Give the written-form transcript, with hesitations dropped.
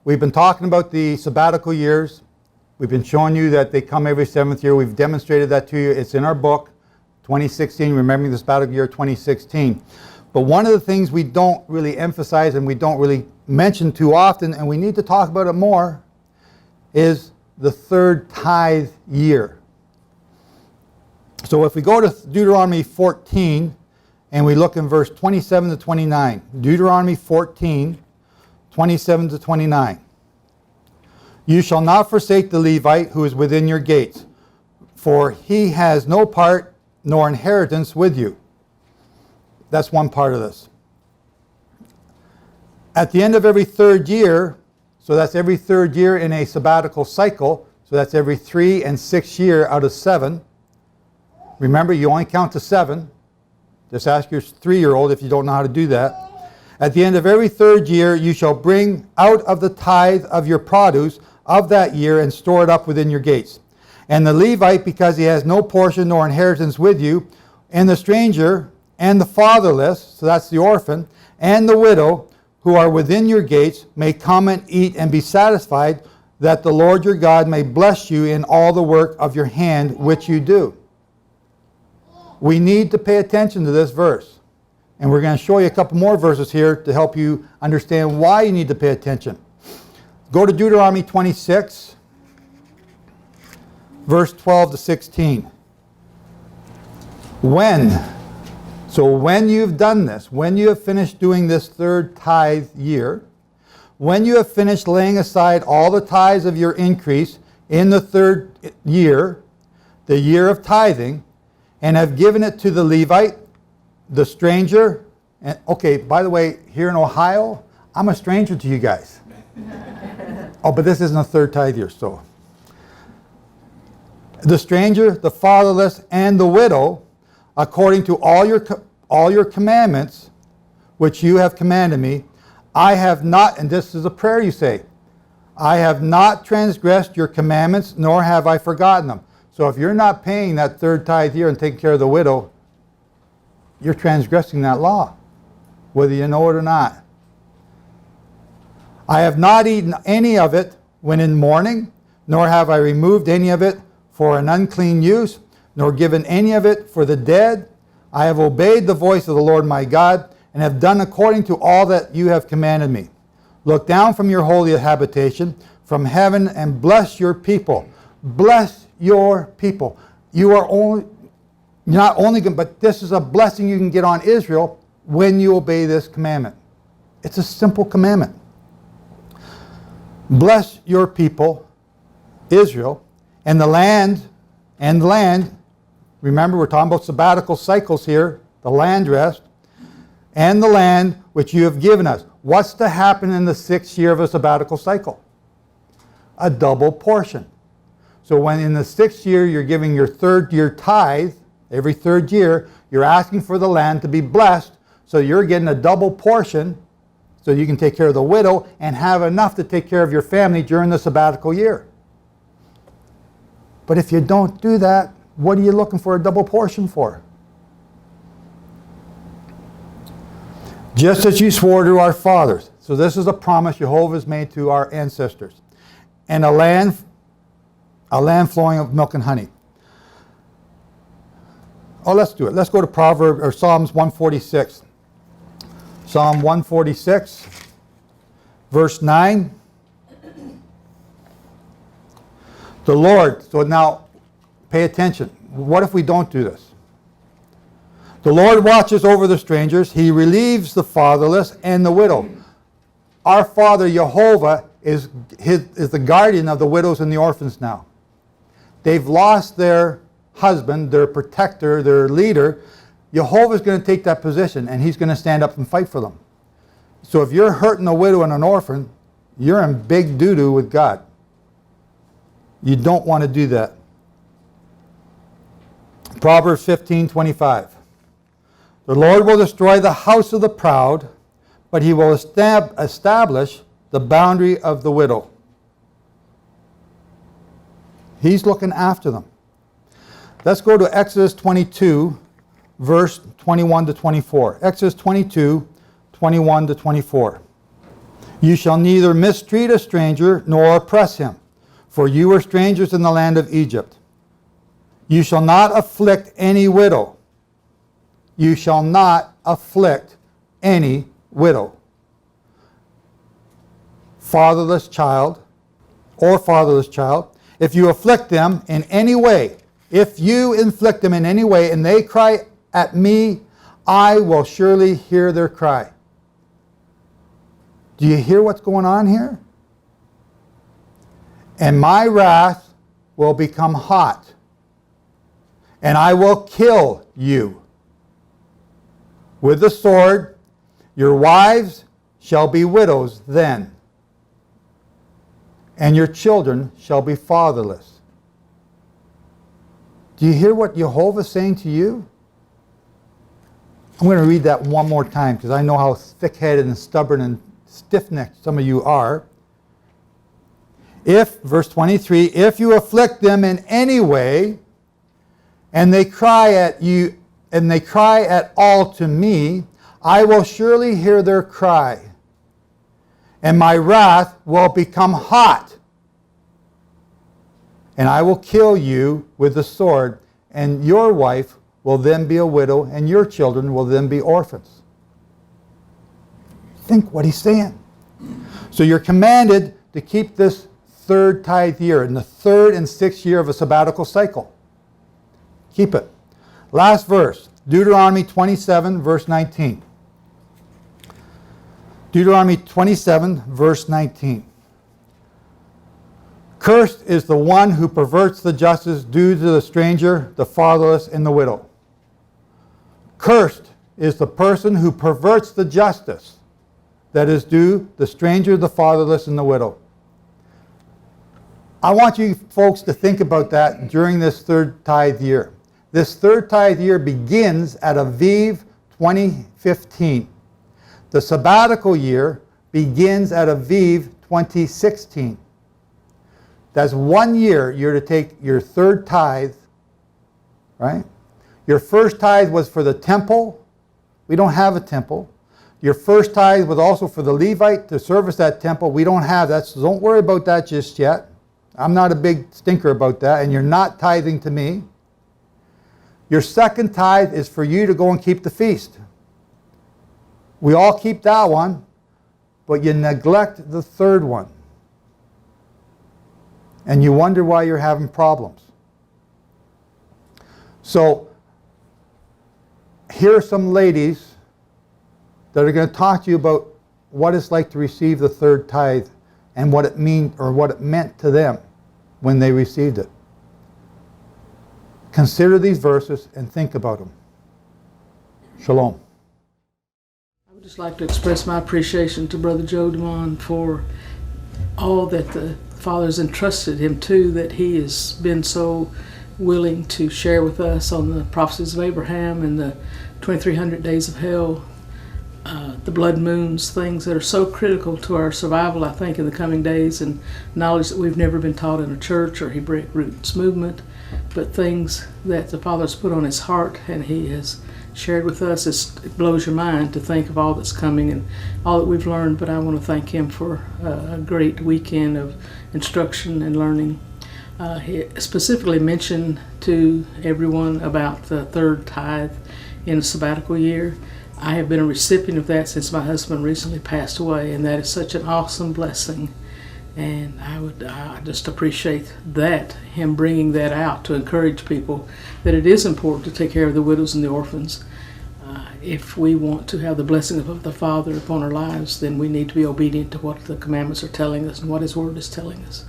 We've been talking about the sabbatical years. We've been showing you that they come every 7th year. We've demonstrated that to you. It's in our book, 2016, Remembering the Sabbatical Year 2016. But one of the things we don't really emphasize and we don't really mention too often, and we need to talk about it more, is the third tithe year. So if we go to Deuteronomy 14 and we look in verse 27 to 29, Deuteronomy 14, 27 to 29. You shall not forsake the Levite who is within your gates, for he has no part nor inheritance with you. That's one part of this. At the end of every third year, so that's every third year in a sabbatical cycle, so that's every 3 and 6 year out of 7. Remember, you only count to 7. Just ask your 3-year-old if you don't know how to do that. At the end of every third year, you shall bring out of the tithe of your produce of that year and store it up within your gates. And the Levite, because he has no portion nor inheritance with you, and the stranger, and the fatherless, so that's the orphan, and the widow, who are within your gates, may come and eat and be satisfied, that the Lord your God may bless you in all the work of your hand which you do. We need to pay attention to this verse. And we're going to show you a couple more verses here to help you understand why you need to pay attention. Go to Deuteronomy 26, verse 12 to 16. When you've done this, when you have finished doing this third tithe year, when you have finished laying aside all the tithes of your increase in the third year, the year of tithing, and have given it to the Levite, the stranger, and okay, by the way, here in Ohio, I'm a stranger to you guys. Oh, but this isn't a third tithe year, so. The stranger, the fatherless, and the widow, according to all your commandments, which you have commanded me, I have not, and this is a prayer you say, I have not transgressed your commandments, nor have I forgotten them. So if you're not paying that third tithe year and taking care of the widow, you're transgressing that law, whether you know it or not. I have not eaten any of it when in mourning, nor have I removed any of it for an unclean use, nor given any of it for the dead. I have obeyed the voice of the Lord my God, and have done according to all that you have commanded me. Look down from your holy habitation, from heaven, and bless your people. Bless your people. You are not only, but this is a blessing you can get on Israel when you obey this commandment. It's a simple commandment. Bless your people, Israel, and the land, remember we're talking about sabbatical cycles here, the land rest, and the land which you have given us. What's to happen in the 6th year of a sabbatical cycle? A double portion. So when in the 6th year you're giving your third year tithe, every third year, you're asking for the land to be blessed, so you're getting a double portion so you can take care of the widow and have enough to take care of your family during the sabbatical year. But if you don't do that, what are you looking for a double portion for? Just as you swore to our fathers. So this is a promise Jehovah's made to our ancestors. And a land flowing of milk and honey. Oh, let's do it. Let's go to Psalms 146. Psalm 146, verse 9. The Lord, so now pay attention. What if we don't do this? The Lord watches over the strangers. He relieves the fatherless and the widow. Our Father, Jehovah, is the guardian of the widows and the orphans now. They've lost their husband, their protector, their leader. Jehovah's going to take that position, and he's going to stand up and fight for them. So if you're hurting a widow and an orphan, you're in big doo-doo with God. You don't want to do that. Proverbs 15:25. The Lord will destroy the house of the proud, but he will establish the boundary of the widow. He's looking after them. Let's go to Exodus 22, verse 21 to 24. Exodus 22, 21 to 24. You shall neither mistreat a stranger nor oppress him, for you were strangers in the land of Egypt. You shall not afflict any widow. You shall not afflict any widow, fatherless child, or fatherless child. If you afflict them in any way, if you inflict them in any way, and they cry at me, I will surely hear their cry. Do you hear what's going on here? And my wrath will become hot, and I will kill you with the sword. Your wives shall be widows then, and your children shall be fatherless. Do you hear what Jehovah's saying to you? I'm going to read that one more time because I know how thick-headed and stubborn and stiff-necked some of you are. If, verse 23, if you afflict them in any way, and they cry at you, and they cry at all to me, I will surely hear their cry, and my wrath will become hot, and I will kill you with the sword, and your wife will then be a widow, and your children will then be orphans. Think what he's saying. So you're commanded to keep this third tithe year, in the third and sixth year of a sabbatical cycle. Keep it. Last verse, Deuteronomy 27, verse 19. Deuteronomy 27, verse 19. Cursed is the one who perverts the justice due to the stranger, the fatherless, and the widow. Cursed is the person who perverts the justice that is due the stranger, the fatherless, and the widow. I want you folks to think about that during this third tithe year. This third tithe year begins at Aviv 2015. The sabbatical year begins at Aviv 2016. That's 1 year you're to take your third tithe, right? Your first tithe was for the temple. We don't have a temple. Your first tithe was also for the Levite to service that temple. We don't have that, so don't worry about that just yet. I'm not a big stinker about that, and you're not tithing to me. Your second tithe is for you to go and keep the feast. We all keep that one, but you neglect the third one. And you wonder why you're having problems. So, here are some ladies that are going to talk to you about what it's like to receive the third tithe and what it meant to them when they received it. Consider these verses and think about them. Shalom. I would just like to express my appreciation to Brother Joe Dumond for all that the Father's entrusted him to, that he has been so willing to share with us on the prophecies of Abraham and the 2300 days of hell, the blood moons, things that are so critical to our survival, I think, in the coming days, and knowledge that we've never been taught in a church or Hebraic Roots movement, but things that the Father's put on his heart and he has shared with us. It blows your mind to think of all that's coming and all that we've learned, but I want to thank him for a great weekend of instruction and learning. He specifically mentioned to everyone about the third tithe in a sabbatical year. I have been a recipient of that since my husband recently passed away, and that is such an awesome blessing. And I just appreciate that, him bringing that out to encourage people that it is important to take care of the widows and the orphans. If we want to have the blessing of the Father upon our lives, then we need to be obedient to what the commandments are telling us and what his word is telling us.